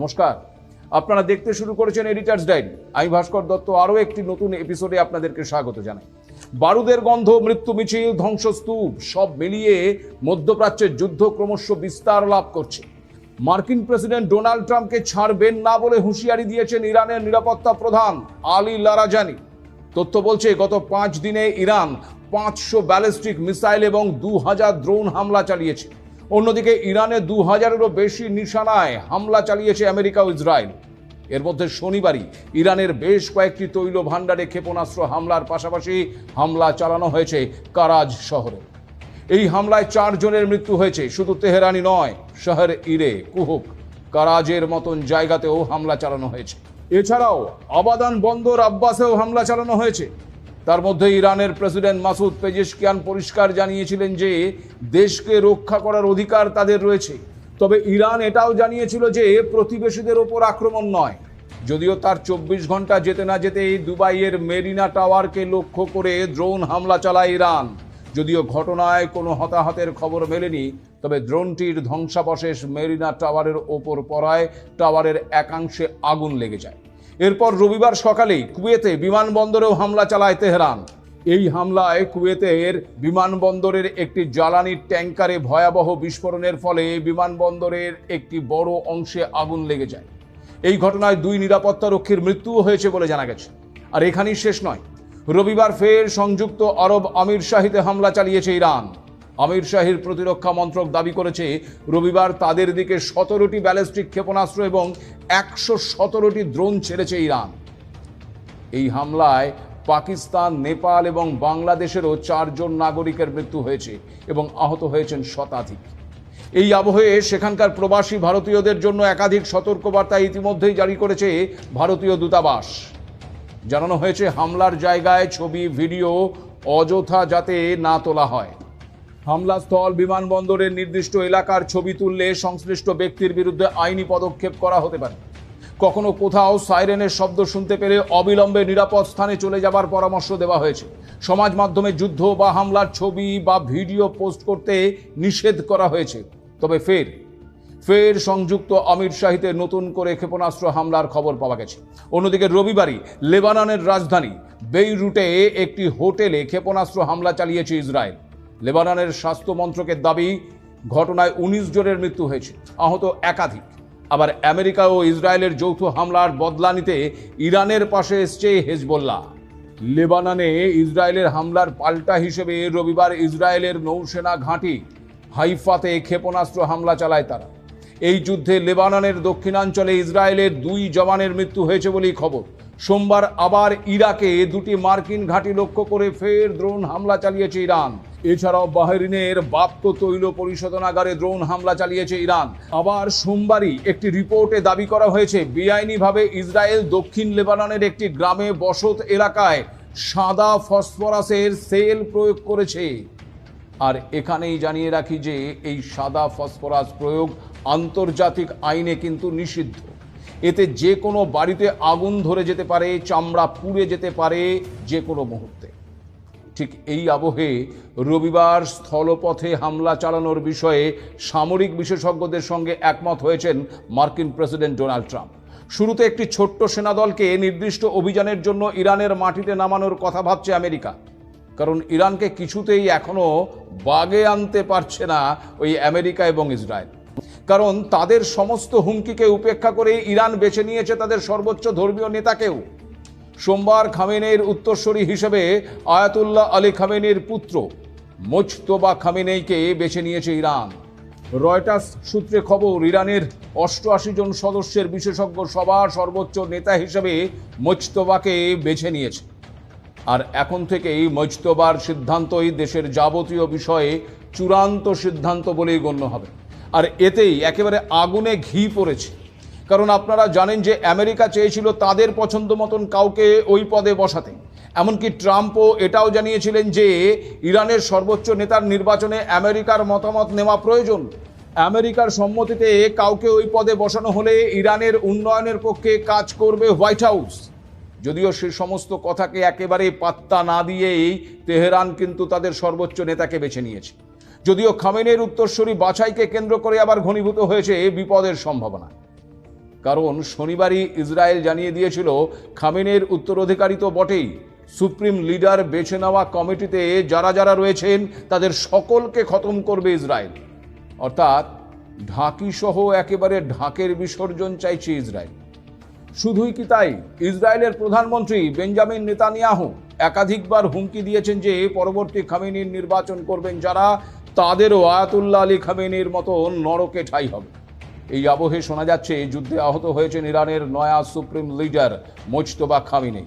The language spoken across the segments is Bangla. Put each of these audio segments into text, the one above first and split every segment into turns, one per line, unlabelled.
নমস্কার, আপনারা দেখতে শুরু করেছেন এডিটার্স ডায়েরি। আমি ভাস্কর দত্ত আরও একটি নতুন এপিসোডে আপনাদেরকে স্বাগত জানাই। বারুদের গন্ধ, মৃত্যু মিছিল, ধ্বংসস্তূপ সব মিলিয়ে মধ্যপ্রাচ্যের যুদ্ধ ক্রমশ বিস্তার লাভ করছে। মার্কিন প্রেসিডেন্ট ডোনাল্ড ট্রাম্পকে ছাড়বেন না বলে হুঁশিয়ারি দিয়েছেন ইরানের নিরাপত্তা প্রধান আলী লারাজানি। তথ্য বলছে গত 5 দিনে ইরান 500 ব্যালিস্টিক মিসাইল এবং 2000 ড্রোন হামলা চালিয়েছে। অন্যদিকে ইরানে 2000-এরও বেশি নিশানায় হামলা চালিয়েছে আমেরিকা ও ইসরায়েল। এর মধ্যে শনিবারই ইরানের বেশ কয়েকটি তৈল ভাণ্ডারে ক্ষেপণাস্ত্র হামলার পাশাপাশি হামলা চালানো হয়েছে কারাজ শহরে। এই হামলায় 4 জনের মৃত্যু হয়েছে। শুধু তেহরানি নয়, শহর ইরে, কুহুক, কারাজের মতন জায়গাতেও হামলা চালানো হয়েছে। এছাড়াও আবাদান বন্দর আব্বাসেও হামলা চালানো হয়েছে। তার মধ্যে ইরানের প্রেসিডেন্ট মাসুদ পেজেশকিয়ান পরিষ্কার জানিয়েছিলেন যে দেশকে রক্ষা করার অধিকার তাদের রয়েছে। তবে ইরান এটাও জানিয়েছিল যে প্রতিবেশীদের ওপর আক্রমণ নয়। যদিও তার 24 ঘন্টা যেতে না যেতেই দুবাইয়ের মেরিনা টাওয়ারকে লক্ষ্য করে ড্রোন হামলা চালায় ইরান। যদিও ঘটনায় কোনো হতাহতের খবর মেলেনি, তবে ড্রোনটির ধ্বংসাবশেষ মেরিনা টাওয়ারের ওপর পড়ায় টাওয়ারের একাংশে আগুন লেগে যায়। এরপর রবিবার সকালেই কুয়েতে বিমানবন্দরেও হামলা চালায় তেহরান। এই হামলায় কুয়েতের বিমানবন্দরের একটি জ্বালানির ট্যাঙ্কারে ভয়াবহ বিস্ফোরণের ফলে বিমানবন্দরের একটি বড় অংশে আগুন লেগে যায়। এই ঘটনায় 2 নিরাপত্তারক্ষীর মৃত্যুও হয়েছে বলে জানা গেছে। আর এখানেই শেষ নয়, রবিবার ফের সংযুক্ত আরব আমিরশাহিতে হামলা চালিয়েছে ইরান। আমিরশাহির প্রতিরক্ষা মন্ত্রক দাবি করেছে রবিবার তাদের দিকে 17টি ব্যালিস্টিক ক্ষেপণাস্ত্র এবং 117টি ড্রোন ছেড়েছে ইরান। এই হামলায় পাকিস্তান, নেপাল এবং বাংলাদেশেরও 4 জন নাগরিকের মৃত্যু হয়েছে এবং আহত হয়েছেন শতাধিক। এই আবহে সেখানকার প্রবাসী ভারতীয়দের জন্য একাধিক সতর্কবার্তা ইতিমধ্যেই জারি করেছে ভারতীয় দূতাবাস। জানানো হয়েছে হামলার জায়গায় ছবি, ভিডিও অযথা যাতে না তোলা হয়। হামলাস্থল, বিমানবন্দরের নির্দিষ্ট এলাকার ছবি তুললে সংশ্লিষ্ট ব্যক্তির বিরুদ্ধে আইনি পদক্ষেপ করা হতে পারে। কখনো কোথাও সাইরেনের শব্দ শুনতে পেলে অবিলম্বে নিরাপদ স্থানে চলে যাবার পরামর্শ দেওয়া হয়েছে। সমাজ মাধ্যমে যুদ্ধ বা হামলার ছবি বা ভিডিও পোস্ট করতে নিষেধ করা হয়েছে। তবে ফের সংযুক্ত আমিরশাহিতে নতুন করে ক্ষেপণাস্ত্র হামলার খবর পাওয়া গেছে। অন্যদিকে রবিবারই লেবাননের রাজধানী বেইরুটে একটি হোটেলে ক্ষেপণাস্ত্র হামলা চালিয়েছে ইসরায়েল। লেবাননের স্বাস্থ্য মন্ত্রকের দাবি ঘটনায় 19 জনের মৃত্যু হয়েছে, আহত একাধিক। আবার আমেরিকা ও ইসরায়েলের যৌথ হামলার বদলা নিতে ইরানের পাশে এসছে হেজবুল্লাহ। লেবাননে ইসরায়েলের হামলার পাল্টা হিসেবে রবিবার ইসরায়েলের নৌসেনা ঘাঁটি হাইফাতে ক্ষেপণাস্ত্র হামলা চালায় তারা। এই যুদ্ধে লেবাননের দক্ষিণাঞ্চলে ইসরায়েলের 2 জওয়ানের মৃত্যু হয়েছে বলেই খবর। সোমবার আবার ইরাকে 2টি মার্কিন ঘাঁটি লক্ষ্য করে ফের ড্রোন হামলা চালিয়েছে ইরান। এছাড়াও বাহরিনের বাপ্ত তৈল পরিশোধনাগারে ড্রোন হামলা চালিয়েছে ইরান। আবার সোমবারই একটি রিপোর্টে দাবি করা হয়েছে বেআইনিভাবে ইসরায়েল দক্ষিণ লেবাননের একটি গ্রামে বসত এলাকায় সাদা ফসফরাসের সেল প্রয়োগ করেছে। আর এখানেই জানিয়ে রাখি যে এই সাদা ফসফরাস প্রয়োগ আন্তর্জাতিক আইনে কিন্তু নিষিদ্ধ। এতে যে কোনো বাড়িতে আগুন ধরে যেতে পারে, চামড়া পুড়ে যেতে পারে যে কোনো মুহূর্তে। ঠিক এই আবহে রবিবার স্থলপথে হামলা চালানোর বিষয়ে সামরিক বিশেষজ্ঞদের সঙ্গে একমত হয়েছেন মার্কিন প্রেসিডেন্ট ডোনাল্ড ট্রাম্প। শুরুতে একটি ছোট্ট সেনাদলকে নির্দিষ্ট অভিযানের জন্য ইরানের মাটিতে নামানোর কথা ভাবছে আমেরিকা। কারণ ইরানকে কিছুতেই এখনো বাগে আনতে পারছে না ওই আমেরিকা এবং ইসরায়েল। কারণ তাদের সমস্ত হুমকিকে উপেক্ষা করে ইরান বেছে নিয়েছে তাদের সর্বোচ্চ ধর্মীয় নেতাকেও। সোমবার খামেনেইর উত্তরসূরি হিসেবে আয়াতুল্লাহ আলী খামেনির পুত্র মুজতবা খামেনেইকে বেছে নিয়েছে ইরান। রয়টার্স সূত্রে খবর, ইরানের 88 জন সদস্যের বিশেষজ্ঞ সভার সর্বোচ্চ নেতা হিসেবে মুজতবাকে বেছে নিয়েছে। আর এখন থেকেই মুজতবার সিদ্ধান্তই দেশের যাবতীয় বিষয়ে চূড়ান্ত সিদ্ধান্ত বলেই গণ্য হবে। আর এতেই একেবারে আগুনে ঘি পড়েছে। কারণ আপনারা জানেন যে আমেরিকা চেয়েছিল তাদের পছন্দ মতন কাউকে ওই পদে বসাতে। এমনকি ট্রাম্পও এটাও জানিয়েছিলেন যে ইরানের সর্বোচ্চ নেতার নির্বাচনে আমেরিকার মতামত নেওয়া প্রয়োজন। আমেরিকার সম্মতিতে কাউকে ওই পদে বসানো হলে ইরানের উন্নয়নের পক্ষে কাজ করবে হোয়াইট হাউস। যদিও সে সমস্ত কথাকে একেবারে পাত্তা না দিয়েই তেহরান কিন্তু তাদের সর্বোচ্চ নেতাকে বেছে নিয়েছে। যদিও খামেনেইর উত্তরসূরি বাছাইকে কেন্দ্র করে আবার ঘনীভূত হয়েছে বিপদের সম্ভাবনা। কারণ শনিবারই ইসরায়েল জানিয়ে দিয়েছিল খামেনির উত্তরাধিকারী তো বটেই, সুপ্রিম লিডার বেছে নেওয়া কমিটিতে যারা যারা রয়েছেন তাদের সকলকে খতম করবে ইসরায়েল। অর্থাৎ ঢাকি সহ একেবারে ঢাকের বিসর্জন চাইছে ইসরায়েল। শুধুই কি তাই, ইসরায়েলের প্রধানমন্ত্রী বেঞ্জামিন নেতানিয়াহু একাধিকবার হুমকি দিয়েছেন যে পরবর্তী খামেনির নির্বাচন করবেন যারা, তাদেরও আয়াতুল্লাহ আলী খামেনির মতো নরকে ঠাঁই হবে। এই আবহে শোনা যাচ্ছে যুদ্ধে আহত হয়েছেন ইরানের নয়া সুপ্রিম লিডার মোজতবা খামেনি।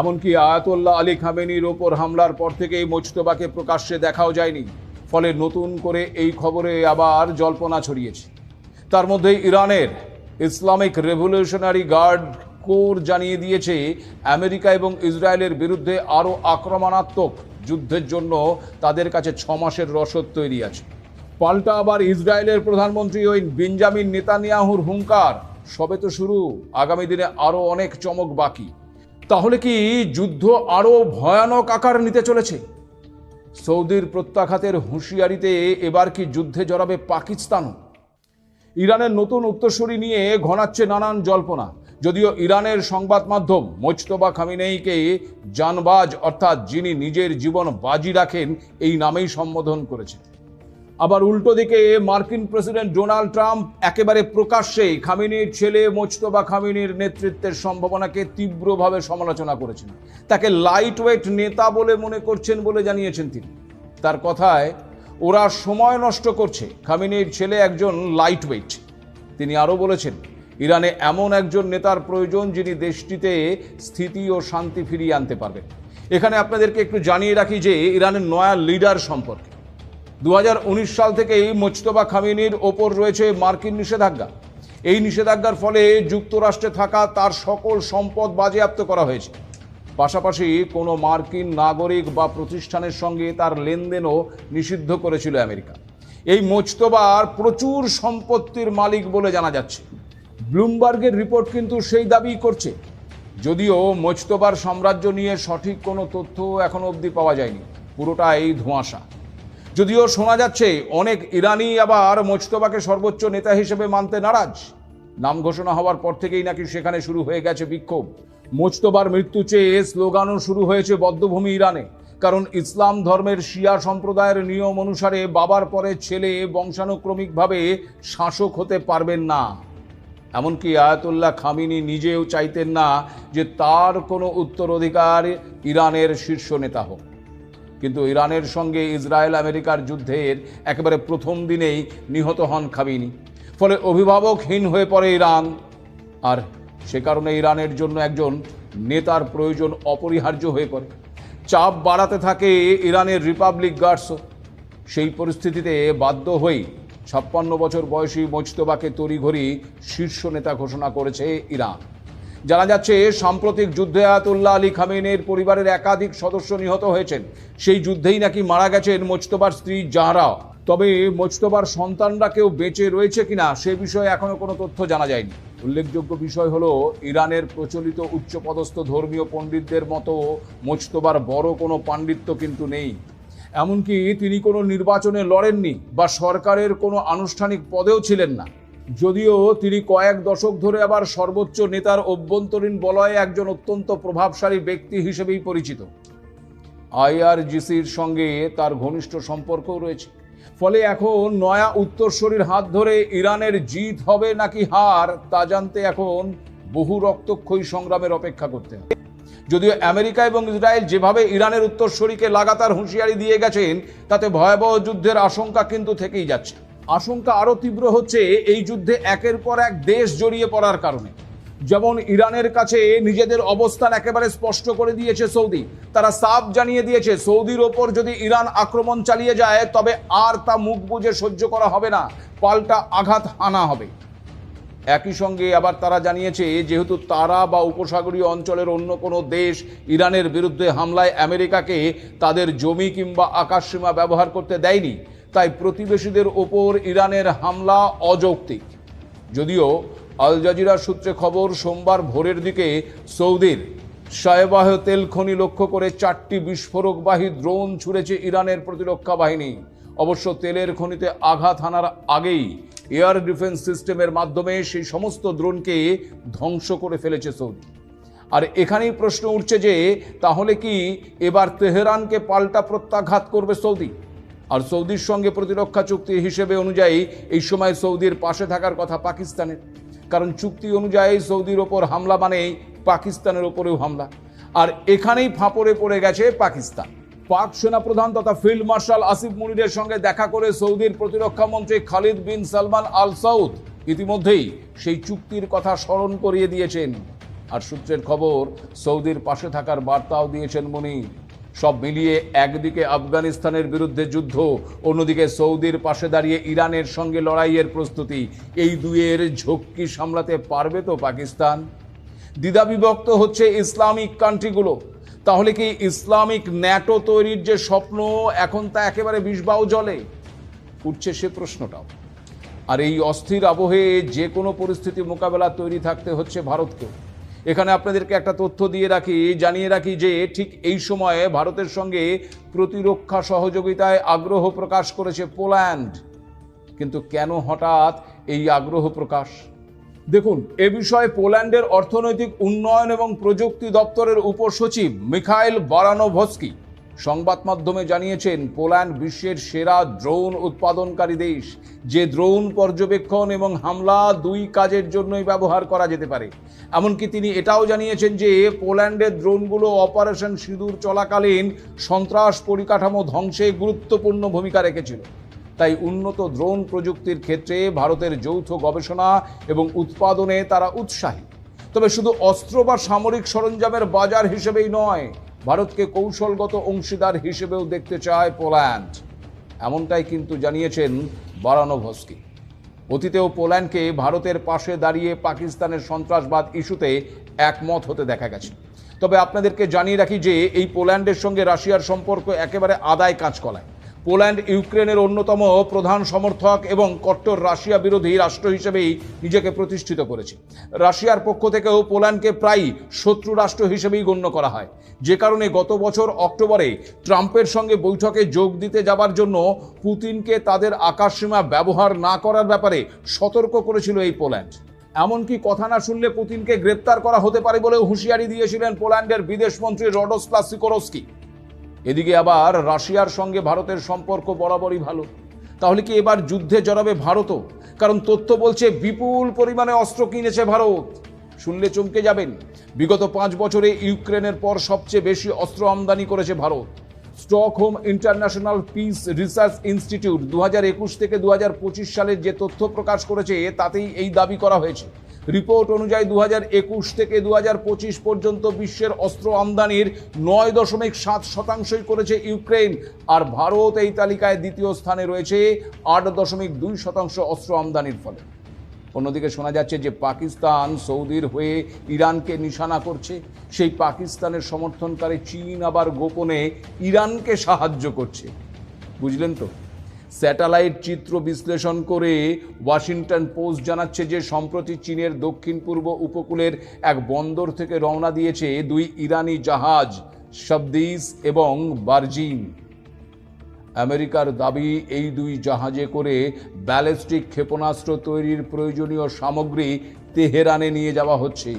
এমনকি আয়াতুল্লাহ আলী খামেনির ওপর হামলার পর থেকেই মোজতবাকে প্রকাশ্যে দেখাও যায়নি, ফলে নতুন করে এই খবরে আবার জল্পনা ছড়িয়েছে। তার মধ্যে ইরানের ইসলামিক রেভলিউশনারি গার্ড কোর জানিয়ে দিয়েছে আমেরিকা এবং ইসরায়েলের বিরুদ্ধে আরও আক্রমণাত্মক যুদ্ধের জন্য তাদের কাছে 6 মাসের রসদ তৈরি আছে। পাল্টা আবার ইসরায়েলের প্রধানমন্ত্রী ওই বেঞ্জামিন নেতানিয়াহুর হুঙ্কার, সবে তো শুরু, আগামী দিনে আরও অনেক চমক বাকি। তাহলে কি যুদ্ধ আরও ভয়ানক আকার নিতে চলেছে? সৌদির প্রত্যাঘাতের হুঁশিয়ারিতে এবার কি যুদ্ধে জড়াবে পাকিস্তানও? ইরানের নতুন উত্তরসূরি নিয়ে ঘনাচ্ছে নানান জল্পনা। যদিও ইরানের সংবাদ মাধ্যম মোজতবা খামেনিকে জানবাজ, অর্থাৎ যিনি নিজের জীবন বাজি রাখেন, এই নামেই সম্বোধন করেছে। আবার উল্টো দিকে মার্কিন প্রেসিডেন্ট ডোনাল্ড ট্রাম্প একেবারে প্রকাশ্যেই খামেনির ছেলে মোজতবা খামেনির নেতৃত্বের সম্ভাবনাকে তীব্রভাবে সমালোচনা করেছেন। তাকে লাইট ওয়েট নেতা বলে মনে করছেন বলে জানিয়েছেন তিনি। তার কথায় ওরা সময় নষ্ট করছে, খামেনির ছেলে একজন লাইট ওয়েট। তিনি আরও বলেছেন, ইরানে এমন একজন নেতার প্রয়োজন যিনি দেশটিতে স্থিতি ও শান্তি ফিরিয়ে আনতে পারবেন। এখানে আপনাদেরকে একটু জানিয়ে রাখি যে ইরানের নয়া লিডার সম্পর্কে 2019 সাল থেকেই মোজতবা খামেনির ওপর রয়েছে মার্কিন নিষেধাজ্ঞা। এই নিষেধাজ্ঞার ফলে যুক্তরাষ্ট্রে থাকা তার সকল সম্পদ বাজেয়াপ্ত করা হয়েছে। পাশাপাশি কোনো মার্কিন নাগরিক বা প্রতিষ্ঠানের সঙ্গে তার লেনদেনও নিষিদ্ধ করেছিল আমেরিকা। এই মোজতবার প্রচুর সম্পত্তির মালিক বলে জানা যাচ্ছে। ব্লুমবার্গের রিপোর্ট কিন্তু সেই দাবি করছে, যদিও মোজতবার সাম্রাজ্য নিয়ে সঠিক কোনো তথ্য এখনো অবধি পাওয়া যায়নি, পুরোটাই ধোঁয়াশা। যদিও শোনা যাচ্ছে অনেক ইরানি আবার মোজতবাকে সর্বোচ্চ নেতা হিসেবে মানতে নারাজ। নাম ঘোষণা হওয়ার পর থেকেই নাকি সেখানে শুরু হয়ে গেছে বিক্ষোভ। মোজতবার মৃত্যু চেয়ে স্লোগানও শুরু হয়েছে বদ্ধভূমি ইরানে, কারণ ইসলাম ধর্মের শিয়া সম্প্রদায়ের নিয়ম অনুসারে বাবার পরে ছেলে বংশানুক্রমিকভাবে শাসক হতে পারবেন না। এমনকি আয়াতুল্লাহ খামেনি নিজেও চাইতেন না যে তার কোনো উত্তরাধিকার ইরানের শীর্ষ নেতা হোক। কিন্তু ইরানের সঙ্গে ইসরায়েল আমেরিকার যুদ্ধের একেবারে প্রথম দিনেই নিহত হন খামেনি। ফলে অভিভাবকহীন হয়ে পড়ে ইরান, আর সে কারণে ইরানের জন্য একজন নেতার প্রয়োজন অপরিহার্য হয়ে পড়ে। চাপ বাড়াতে থাকে ইরানের রিপাবলিক গার্ডসও। সেই পরিস্থিতিতে বাধ্য হয়েই 56 বছর বয়সী মোজতবাকে তড়িঘড়ি শীর্ষ নেতা ঘোষণা করেছে ইরান। জানা যাচ্ছে সাম্প্রতিক যুদ্ধে আয়াতুল্লাহ আলী খামেনির পরিবারের একাধিক সদস্য নিহত হয়েছেন। সেই যুদ্ধেই নাকি মারা গেছেন মোজতবার স্ত্রী জাহরা। তবে মোজতবার সন্তানরা কেউ বেঁচে রয়েছে কিনা সে বিষয়ে এখনো কোনো তথ্য জানা যায়নি। উল্লেখযোগ্য বিষয় হলো, ইরানের প্রচলিত উচ্চপদস্থ ধর্মীয় পণ্ডিতদের মতো মোজতবার বড় কোনো পাণ্ডিত্য কিন্তু নেই। এমনকি তিনি কোনো নির্বাচনে লড়েননি বা সরকারের কোনো আনুষ্ঠানিক পদেও ছিলেন না। যদিও তিনি কয়েক দশক ধরে আবার সর্বোচ্চ নেতার অভ্যন্তরীণ বলয়ে একজন অত্যন্ত প্রভাবশালী ব্যক্তি হিসেবেই পরিচিত। আইআরজিসির সঙ্গে তার ঘনিষ্ঠ সম্পর্কও রয়েছে। ফলে এখন নয়া উত্তরসূরির হাত ধরে ইরানের জিত হবে নাকি হার তা জানতে এখন বহু রক্তক্ষয়ী সংগ্রামের অপেক্ষা করতে হবে। যদিও আমেরিকা এবং ইসরায়েল যেভাবে ইরানের উত্তরসূরিকে লাগাতার হুঁশিয়ারি দিয়ে গেছেন, তাতে ভয়াবহ যুদ্ধের আশঙ্কা কিন্তু থেকেই যাচ্ছে। আশঙ্কা আরও তীব্র হচ্ছে এই যুদ্ধে একের পর এক দেশ জড়িয়ে পড়ার কারণে। যেমন ইরানের কাছে নিজেদের অবস্থান একেবারে স্পষ্ট করে দিয়েছে সৌদি। তারা সাফ জানিয়ে দিয়েছে, সৌদির ওপর যদি ইরান আক্রমণ চালিয়ে যায় তবে আর তা মুখ বুজে সহ্য করা হবে না, পাল্টা আঘাত হানা হবে। একই সঙ্গে আবার তারা জানিয়েছে, যেহেতু তারা বা উপসাগরীয় অঞ্চলের অন্য কোনো দেশ ইরানের বিরুদ্ধে হামলায় আমেরিকাকে তাদের জমি কিংবা আকাশসীমা ব্যবহার করতে দেয়নি, তাই প্রতিবেশীদের ওপর ইরানের হামলা অযৌক্তিক। যদিও আল জাজিরা সূত্রে খবর, সোমবার ভোরের দিকে সৌদির শায়বাহ তেল খনি লক্ষ্য করে 4টি বিস্ফোরকবাহী ড্রোন ছুড়েছে ইরানের প্রতিরক্ষা বাহিনী। অবশ্য তেলের খনিতে আঘাত হানার আগেই এয়ার ডিফেন্স সিস্টেমের মাধ্যমে সেই সমস্ত ড্রোনকে ধ্বংস করে ফেলেছে সৌদি। আর এখানেই প্রশ্ন উঠছে যে তাহলে কি এবার তেহরানকে পাল্টা প্রত্যাঘাত করবে সৌদি? আর সৌদির সঙ্গে প্রতিরক্ষা চুক্তি হিসেবে অনুযায়ী এই সময় সৌদির পাশে থাকার কথা পাকিস্তানের, কারণ চুক্তি অনুযায়ী সৌদির ওপর হামলা মানেই পাকিস্তানের ওপরেও হামলা। আর এখানেই ফাঁপড়ে পড়ে গেছে পাকিস্তান। পাক সেনাপ্রধান তথা ফিল্ড মার্শাল আসিফ মুনিরের সঙ্গে দেখা করে সৌদির প্রতিরক্ষা মন্ত্রী খালিদ বিন সালমান আল সাউদ ইতিমধ্যেই সেই চুক্তির কথা স্মরণ করিয়ে দিয়েছেন। আর সূত্রের খবর, সৌদির পাশে থাকার বার্তাও দিয়েছেন মুনির। সব মিলিয়ে একদিকে আফগানিস্তানের বিরুদ্ধে যুদ্ধ, অন্যদিকে সৌদির পাশে দাঁড়িয়ে ইরানের সঙ্গে লড়াইয়ের প্রস্তুতি। এই দুয়ের ঝক্কি সামলাতে পারবে তো পাকিস্তান? দ্বিধাবিভক্ত হচ্ছে ইসলামিক কান্ট্রিগুলো। তাহলে কি ইসলামিক ন্যাটো তৈরির যে স্বপ্ন, এখন তা একেবারে বিষবাও জলে? উঠছে সে প্রশ্নটাও। আর এই অস্থির আবহে যে কোনো পরিস্থিতি মোকাবেলা তৈরি থাকতে হচ্ছে ভারতকে। এখানে আপনাদেরকে একটা তথ্য জানিয়ে রাখি যে ঠিক এই সময়ে ভারতের সঙ্গে প্রতিরক্ষা সহযোগিতায় আগ্রহ প্রকাশ করেছে পোল্যান্ড। কিন্তু কেন হঠাৎ এই আগ্রহ প্রকাশ? দেখুন, এ বিষয়ে পোল্যান্ডের অর্থনৈতিক উন্নয়ন এবং প্রযুক্তি দপ্তরের উপসচিব মিখাইল বারানোভস্কি সংবাদ মাধ্যমে জানিয়েছেন, পোল্যান্ড বিশ্বের সেরা ড্রোন উৎপাদনকারী দেশ, যে ড্রোন পর্যবেক্ষণ এবং হামলা দুই কাজের জন্যই ব্যবহার করা যেতে পারে। এমনকি তিনি এটাও জানিয়েছেন যে পোল্যান্ডের ড্রোনগুলো অপারেশন সিঁদুর চলাকালীন সন্ত্রাস পরিকাঠামো ধ্বংসে গুরুত্বপূর্ণ ভূমিকা রেখেছিল। তাই উন্নত ড্রোন প্রযুক্তির ক্ষেত্রে ভারতের যৌথ গবেষণা এবং উৎপাদনে তারা উৎসাহী। তবে শুধু অস্ত্র বা সামরিক সরঞ্জামের বাজার হিসেবেই নয়, ভারতকে কৌশলগত অংশীদার হিসেবেও দেখতে চায় পোল্যান্ড। এমনটাই কিন্তু জানিয়েছেন বারানোভস্কি। অতীতেও পোল্যান্ডকে ভারতের পাশে দাঁড়িয়ে পাকিস্তানের সন্ত্রাসবাদ ইস্যুতে একমত হতে দেখা গেছে। তবে আপনাদেরকে জানিয়ে রাখি যে এই পোল্যান্ডের সঙ্গে রাশিয়ার সম্পর্ক একেবারে আদায় কাঁচকলায়। পোল্যান্ড ইউক্রেনের অন্যতম প্রধান সমর্থক এবং কট্টর রাশিয়া বিরোধী রাষ্ট্র হিসেবেই নিজেকে প্রতিষ্ঠিত করেছে। রাশিয়ার পক্ষ থেকেও পোল্যান্ডকে প্রায়ই শত্রু রাষ্ট্র হিসেবেই গণ্য করা হয়, যে কারণে গত বছর অক্টোবরে ট্রাম্পের সঙ্গে বৈঠকে যোগ দিতে যাবার জন্য পুতিনকে তাদের আকাশসীমা ব্যবহার না করার ব্যাপারে সতর্ক করেছিল এই পোল্যান্ড। এমনকি কথা না শুনলে পুতিনকে গ্রেপ্তার করা হতে পারে বলেও হুঁশিয়ারি দিয়েছিলেন পোল্যান্ডের বিদেশমন্ত্রী রডোস্লাভ সিকোরস্কি। এদিকে আবার রাশিয়ার সঙ্গে ভারতের সম্পর্ক বরাবরই ভালো। তাহলে কি এবার যুদ্ধে জড়াবে ভারতও? কারণ তথ্য বলছে বিপুল পরিমাণে অস্ত্র কিনেছে ভারত। শুনলে চমকে যাবেন, বিগত 5 বছরে ইউক্রেনের পর সবচেয়ে বেশি অস্ত্র আমদানি করেছে Bharat. Stockholm international piece research institute 2021 থেকে 2025 সালের যে তথ্য প্রকাশ করেছে তাতেই এই দাবি করা হয়েছে। রিপোর্ট অনুযায়ী 2021 থেকে 2025 পর্যন্ত বিশ্বের অস্ত্র আমদানির 9.7% করেছে ইউক্রেন, আর ভারত এই তালিকায় দ্বিতীয় স্থানে রয়েছে 8.2% অস্ত্র আমদানির ফলে। অন্যদিকে শোনা যাচ্ছে যে পাকিস্তান সৌদির হয়ে ইরানকে নিশানা করছে। সেই পাকিস্তানের সমর্থনকারী চীন আবার গোপনে ইরানকে সাহায্য করছে। বুঝলেন তো? স্যাটেলাইট চিত্র বিশ্লেষণ করে ওয়াশিংটন পোস্ট জানাচ্ছে যে সম্প্রতি চীনের দক্ষিণ পূর্ব উপকূলের এক বন্দর থেকে রওনা দিয়েছে 2 ইরানি জাহাজ, শবদিস এবং বার্জিন। আমেরিকার দাবি, এই 2 জাহাজে করে ব্যালিস্টিক ক্ষেপণাস্ত্র তৈরির প্রয়োজনীয় সামগ্রী তেহরানে নিয়ে যাওয়া হচ্ছে।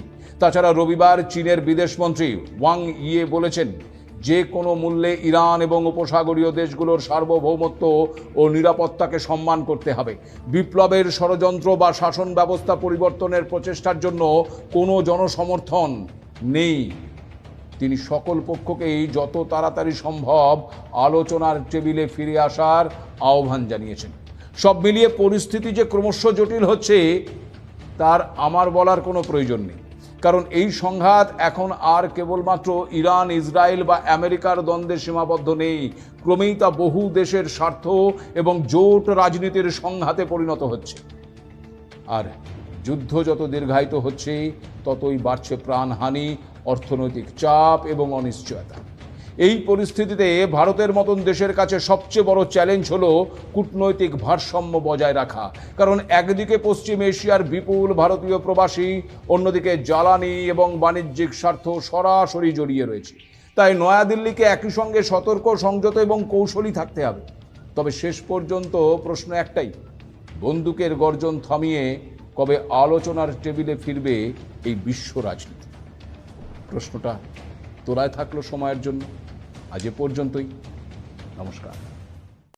তাছাড়া রবিবার চীনের বিদেশমন্ত্রী ওয়াং ইয়ে বলেছেন, যে কোনো মূল্যে ইরান এবং উপসাগরীয় দেশগুলোর সার্বভৌমত্ব ও নিরাপত্তাকে সম্মান করতে হবে। বিপ্লবের ষড়যন্ত্র বা শাসন ব্যবস্থা পরিবর্তনের প্রচেষ্টার জন্য কোনো জনসমর্থন নেই। তিনি সকল পক্ষকেই যত তাড়াতাড়ি সম্ভব আলোচনার টেবিলে ফিরে আসার আহ্বান জানিয়েছেন। সব মিলিয়ে পরিস্থিতি যে ক্রমশ জটিল হচ্ছে তার আমার বলার কোনো প্রয়োজন নেই, কারণ এই সংঘাত এখন আর কেবলমাত্র ইরান, ইসরায়েল বা আমেরিকার দ্বন্দ্বে সীমাবদ্ধ নেই। ক্রমেই তা বহু দেশের স্বার্থ এবং জোট রাজনীতির সংঘাতে পরিণত হচ্ছে। আর যুদ্ধ যত দীর্ঘায়িত হচ্ছে ততই বাড়ছে প্রাণহানি, অর্থনৈতিক চাপ এবং অনিশ্চয়তা। এই পরিস্থিতিতে ভারতের মতন দেশের কাছে সবচেয়ে বড় চ্যালেঞ্জ হলো কূটনৈতিক ভারসাম্য বজায় রাখা। কারণ একদিকে পশ্চিম এশিয়ার বিপুল ভারতীয় প্রবাসী, অন্যদিকে জ্বালানি এবং বাণিজ্যিক স্বার্থ সরাসরি জড়িয়ে রয়েছে। তাই নয়াদিল্লিকে একই সঙ্গে সতর্ক, সংযত এবং কৌশলী থাকতে হবে। তবে শেষ পর্যন্ত প্রশ্ন একটাই, বন্দুকের গর্জন থামিয়ে কবে আলোচনার টেবিলে ফিরবে এই বিশ্ব রাজনীতি? প্রশ্নটা তোলায় থাকলো সময়ের জন্য। আজ এ পর্যন্তই। নমস্কার।